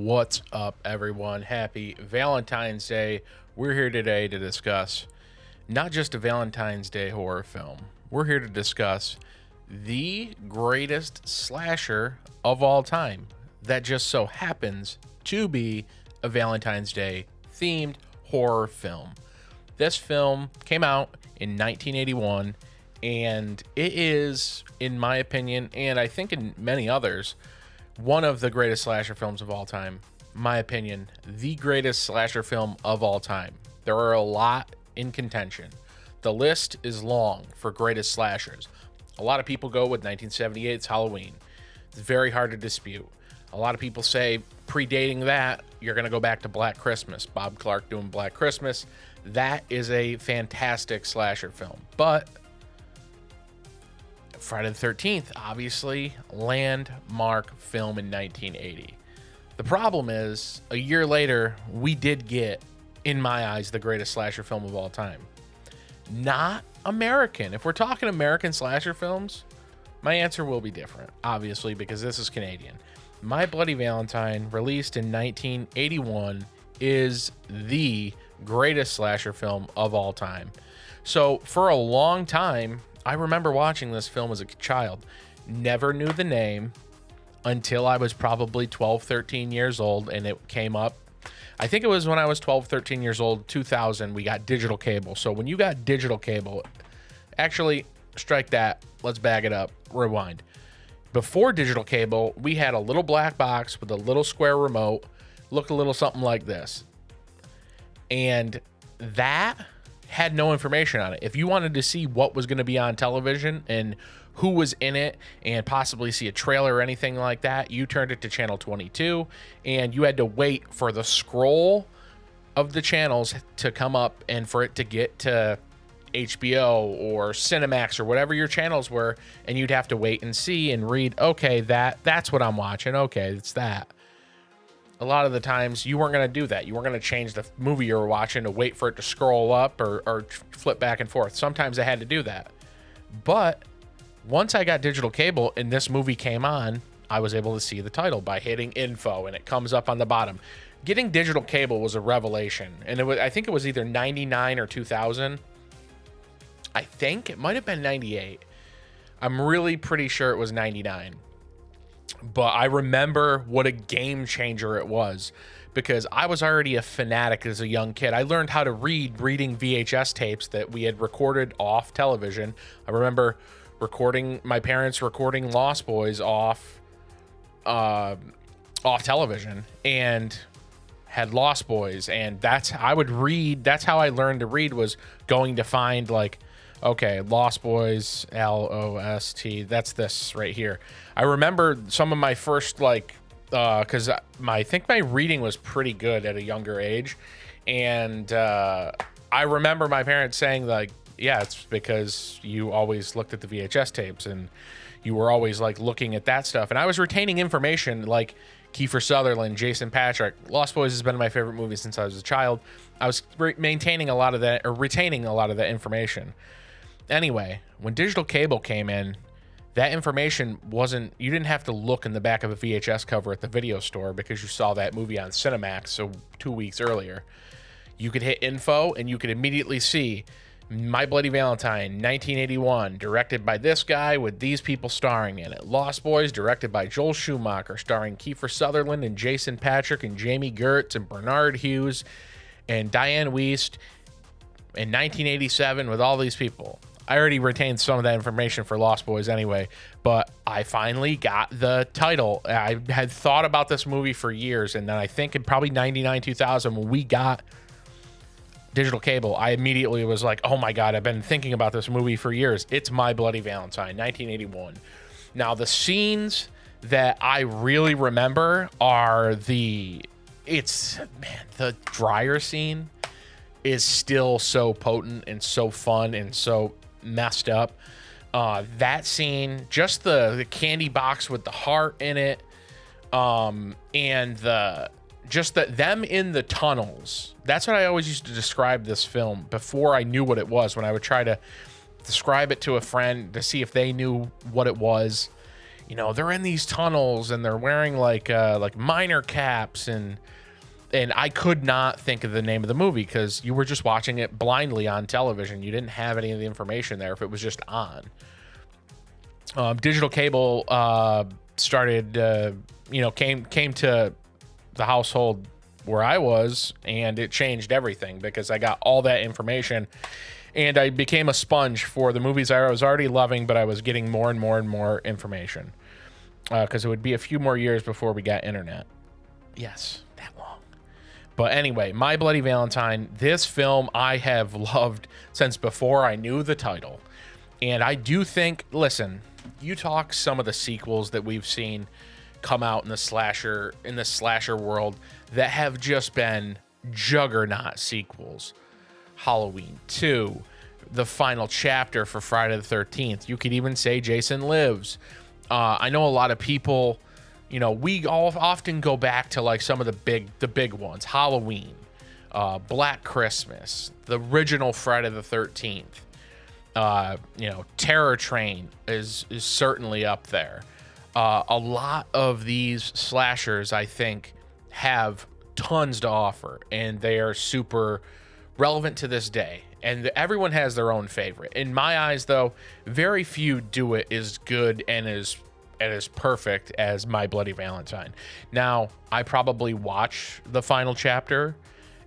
What's up, everyone? Happy Valentine's Day. We're here today to discuss not just a Valentine's Day horror film. We're here to discuss the greatest slasher of all time that just so happens to be a Valentine's Day themed horror film. This film came out in 1981, and it is, in my opinion, and I think in many others, one of the greatest slasher films of all time. My opinion, the greatest slasher film of all time. There are a lot in contention. The list is long for greatest slashers. A lot of people go with 1978's Halloween. It's very hard to dispute. A lot of people say predating that, you're going to go back to Black Christmas. Bob Clark doing Black Christmas. That is a fantastic slasher film. But Friday the 13th, obviously, landmark film in 1980. The problem is, a year later, we did get, in my eyes, the greatest slasher film of all time. Not American. If we're talking American slasher films, my answer will be different, obviously, because this is Canadian. My Bloody Valentine, released in 1981, is the greatest slasher film of all time. So, for a long time, I remember watching this film as a child. Never knew the name until I was probably 12, 13 years old, and it came up. I think it was when I was 12, 13 years old, 2000, we got digital cable. So when you got digital cable, actually, strike that. Let's bag it up. Rewind. Before digital cable, we had a little black box with a little square remote. Looked a little something like this. And that had no information on it. If you wanted to see what was going to be on television and who was in it and possibly see a trailer or anything like that, you turned it to channel 22 and you had to wait for the scroll of the channels to come up and for it to get to HBO or Cinemax or whatever your channels were, and you'd have to wait and see and read, okay, that's what I'm watching. Okay, it's that. A lot of the times you weren't going to do that. You weren't going to change the movie you were watching to wait for it to scroll up or flip back and forth. Sometimes I had to do that. But once I got digital cable and this movie came on, I was able to see the title by hitting info and it comes up on the bottom. Getting digital cable was a revelation. And I think it was either 99 or 2000. I think it might have been 98. I'm really pretty sure it was 99. But I remember what a game changer it was, because I was already a fanatic as a young kid. I learned how to reading VHS tapes that we had recorded off television. I remember my parents recording Lost Boys off television and had Lost Boys. And that's how I learned to read, was going to find, like, okay, Lost Boys, Lost, that's this right here. I remember some of my first, because I think my reading was pretty good at a younger age. And I remember my parents saying, like, yeah, it's because you always looked at the VHS tapes and you were always, like, looking at that stuff. And I was retaining information like Kiefer Sutherland, Jason Patrick. Lost Boys has been my favorite movie since I was a child. I was retaining a lot of that information. Anyway, when digital cable came in, that information you didn't have to look in the back of a VHS cover at the video store because you saw that movie on Cinemax, so 2 weeks earlier. You could hit info and you could immediately see My Bloody Valentine, 1981, directed by this guy with these people starring in it. Lost Boys, directed by Joel Schumacher, starring Kiefer Sutherland and Jason Patrick and Jamie Gertz and Bernard Hughes and Diane Wiest in 1987 with all these people. I already retained some of that information for Lost Boys anyway, but I finally got the title. I had thought about this movie for years, and then I think in probably 99, 2000, when we got digital cable, I immediately was like, oh my God, I've been thinking about this movie for years. It's My Bloody Valentine, 1981. Now, the scenes that I really remember are the dryer scene is still so potent and so fun and so messed up. That scene, just the candy box with the heart in it, and them in the tunnels. That's what I always used to describe this film before I knew what it was. When I would try to describe it to a friend to see if they knew what it was, they're in these tunnels and they're wearing like miner caps, and I could not think of the name of the movie because you were just watching it blindly on television. You didn't have any of the information there if it was just on. Digital cable started, came to the household where I was, and it changed everything because I got all that information, and I became a sponge for the movies I was already loving, but I was getting more and more and more information because it would be a few more years before we got internet. Yes, that long. But anyway, My Bloody Valentine, this film I have loved since before I knew the title. And I do think, listen, you talk some of the sequels that we've seen come out in the slasher world that have just been juggernaut sequels. Halloween 2, the final chapter for Friday the 13th. You could even say Jason Lives. I know a lot of people, we all often go back to like some of the big ones. Halloween, Black Christmas, the original Friday the 13th. Terror Train is certainly up there. A lot of these slashers, I think, have tons to offer, and they are super relevant to this day. And everyone has their own favorite. In my eyes, though, very few do it as good and as perfect as My Bloody Valentine. Now, I probably watch the final chapter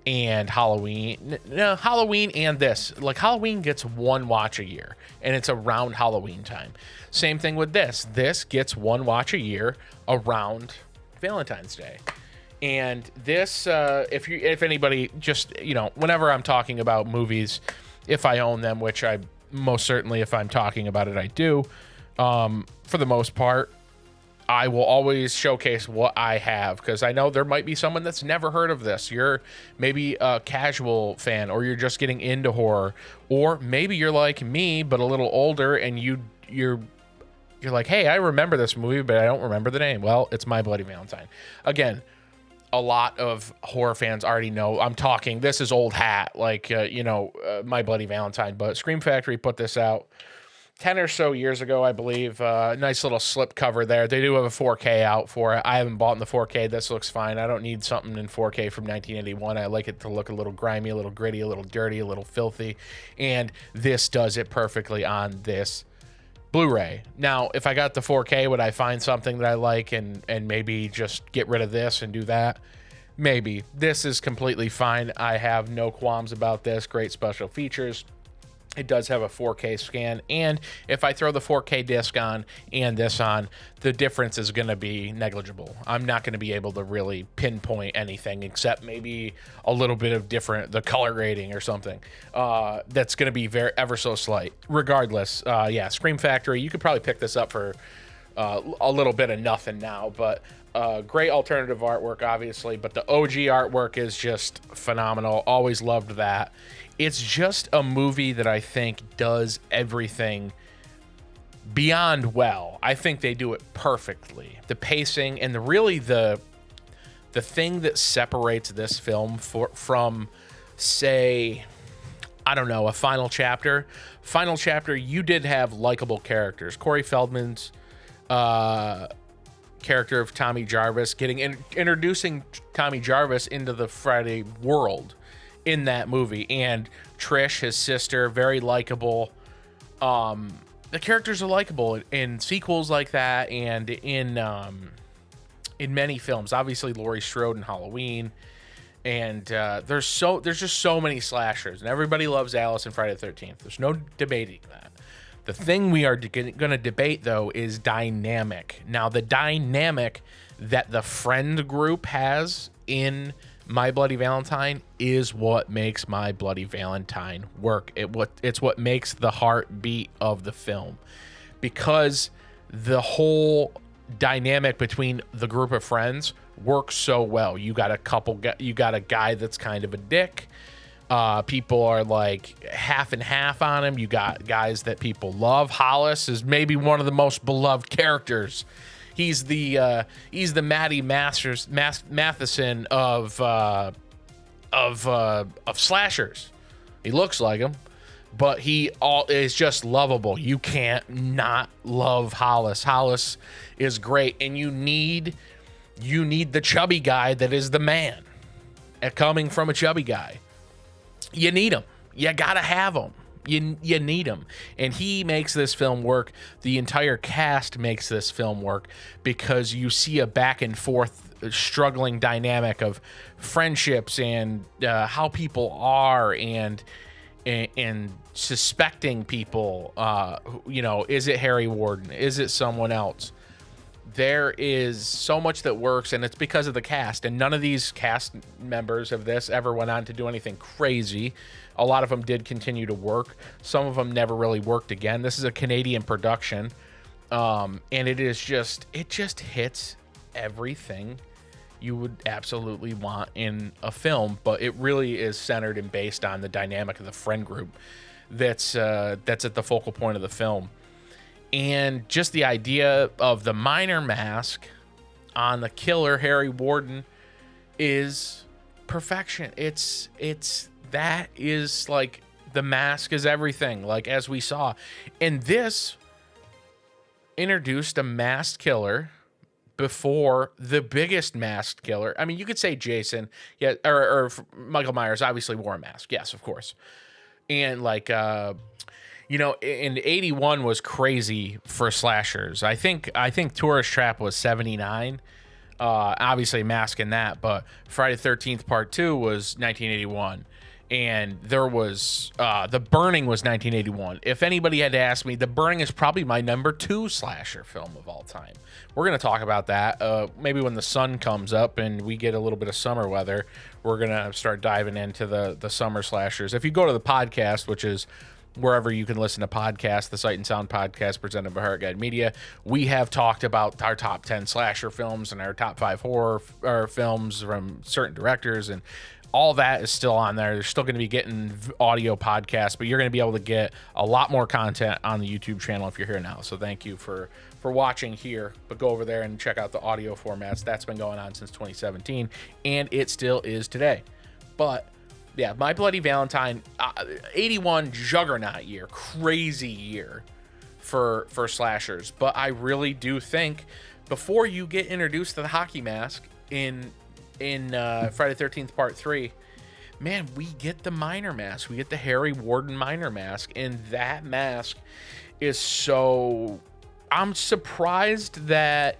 and Halloween. No, Halloween and this. Like, Halloween gets one watch a year, and it's around Halloween time. Same thing with this. This gets one watch a year around Valentine's Day. And this, if anybody just, whenever I'm talking about movies, if I own them, which I most certainly, if I'm talking about it, I do, for the most part, I will always showcase what I have, because I know there might be someone that's never heard of this. You're maybe a casual fan, or you're just getting into horror, or maybe you're like me, but a little older, and you're like, hey, I remember this movie, but I don't remember the name. Well, it's My Bloody Valentine. Again, a lot of horror fans already know I'm talking. This is old hat, like, My Bloody Valentine, but Scream Factory put this out 10 or so years ago, I believe. Nice little slip cover there. They do have a 4K out for it. I haven't bought in the 4K. This looks fine. I don't need something in 4K from 1981. I like it to look a little grimy, a little gritty, a little dirty, a little filthy. And this does it perfectly on this Blu-ray. Now, if I got the 4K, would I find something that I like and maybe just get rid of this and do that? Maybe. This is completely fine. I have no qualms about this. Great special features. It does have a 4K scan, and if I throw the 4K disc on and this on, the difference is going to be negligible. I'm not going to be able to really pinpoint anything except maybe a little bit of the color grading or something. That's going to be ever so slight. Regardless, Scream Factory, you could probably pick this up for a little bit of nothing now, but great alternative artwork, obviously, but the OG artwork is just phenomenal. Always loved that. It's just a movie that I think does everything beyond well. I think they do it perfectly. The pacing and the thing that separates this film from, say, I don't know, a Final Chapter. Final Chapter, you did have likable characters. Corey Feldman's character of Tommy Jarvis, introducing Tommy Jarvis into the Friday world in that movie, and Trish, his sister, very likable. The characters are likable in sequels like that, and in many films. Obviously, Laurie Strode in Halloween, and there's just so many slashers, and everybody loves Alice and Friday the 13th. There's no debating that. The thing we are going to debate, though, is dynamic. Now, the dynamic that the friend group has in My Bloody Valentine is what makes My Bloody Valentine work. It's what makes the heartbeat of the film, because the whole dynamic between the group of friends works so well. You got a guy that's kind of a dick. People are like half and half on him. You got guys that people love. Hollis is maybe one of the most beloved characters. He's the Matty Matheson of slashers. He looks like him, but he is just lovable. You can't not love Hollis. Hollis is great, and you need the chubby guy that is the man. Coming from a chubby guy, you need him. You gotta have him. You need him, and he makes this film work. The entire cast makes this film work because you see a back and forth struggling dynamic of friendships and how people are and suspecting people. Is it Harry Warden? Is it someone else? There is so much that works, and it's because of the cast. And none of these cast members of this ever went on to do anything crazy. A lot of them did continue to work. Some of them never really worked again. This is a Canadian production, and it just hits everything you would absolutely want in a film. But it really is centered and based on the dynamic of the friend group that's at the focal point of the film. And just the idea of the minor mask on the killer, Harry Warden, is perfection. That is like, the mask is everything, like, as we saw. And this introduced a masked killer before the biggest masked killer. I mean, you could say Jason, yeah, or Michael Myers obviously wore a mask. Yes, of course. And like, in 81 was crazy for slashers. I think Tourist Trap was 79. Obviously masking that, but Friday the 13th Part 2 was 1981. And there was The Burning was 1981. If anybody had to ask me, The Burning is probably my number 2 slasher film of all time. We're going to talk about that maybe when the sun comes up and we get a little bit of summer weather. We're going to start diving into the summer slashers. If you go to the podcast, which is wherever you can listen to podcasts, the Sight and Sound podcast presented by Heart Guide Media, we have talked about our top 10 slasher films and our top 5 horror films from certain directors, and all that is still on there. They're still going to be getting audio podcasts, but you're going to be able to get a lot more content on the YouTube channel if you're here now. So thank you for watching here, but go over there and check out the audio formats. That's been going on since 2017, and it still is today. But yeah, My Bloody Valentine, 81 juggernaut year, crazy year for slashers. But I really do think before you get introduced to the hockey mask in Friday the 13th Part 3, man, we get the minor mask. We get the Harry Warden minor mask, and that mask is so... I'm surprised that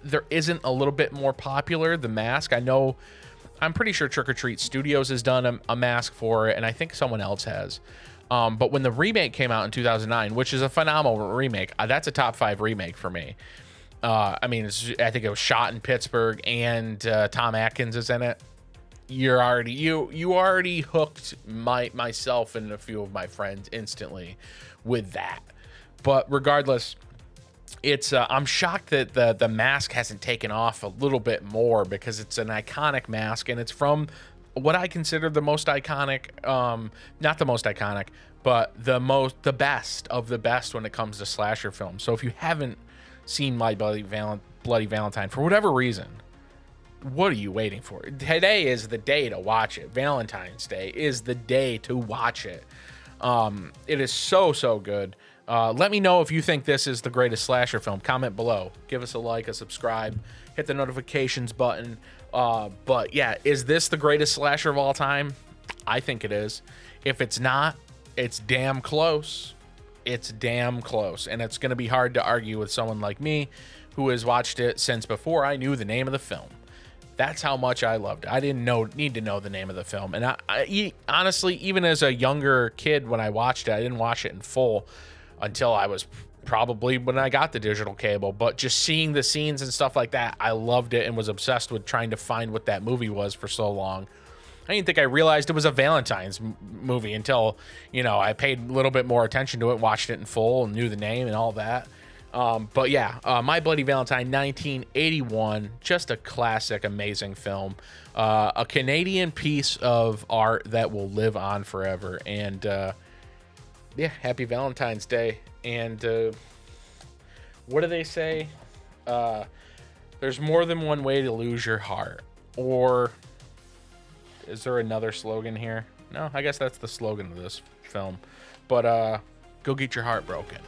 there isn't a little bit more popular, the mask. I'm pretty sure Trick or Treat Studios has done a mask for it, and I think someone else has. But when the remake came out in 2009, which is a phenomenal remake, that's a top 5 remake for me. I think it was shot in Pittsburgh, and Tom Atkins is in it. You already hooked myself and a few of my friends instantly with that. But regardless, it's I'm shocked that the mask hasn't taken off a little bit more, because it's an iconic mask, and it's from what I consider the most iconic, not the most iconic, but the best of the best when it comes to slasher films. So if you haven't seen My Bloody Valentine for whatever reason, what are you waiting for? Today is the day to watch it. Valentine's Day is the day to watch it. It is so good. Let me know if you think this is the greatest slasher film. Comment below. Give us a like, a subscribe, hit the notifications button. But yeah, is this the greatest slasher of all time? I think it is. If it's not, it's damn close. It's damn close. And it's going to be hard to argue with someone like me who has watched it since before I knew the name of the film. That's how much I loved it. I didn't need to know the name of the film. And I honestly, even as a younger kid, when I watched it, I didn't watch it in full until I was probably when I got the digital cable. But just seeing the scenes and stuff like that, I loved it and was obsessed with trying to find what that movie was for so long. I didn't think I realized it was a Valentine's movie until, I paid a little bit more attention to it, watched it in full, and knew the name and all that. But yeah, My Bloody Valentine, 1981, just a classic, amazing film. A Canadian piece of art that will live on forever. And yeah, happy Valentine's Day. And what do they say? There's more than one way to lose your heart. Or is there another slogan here? No, I guess that's the slogan of this film. but go get your heart broken.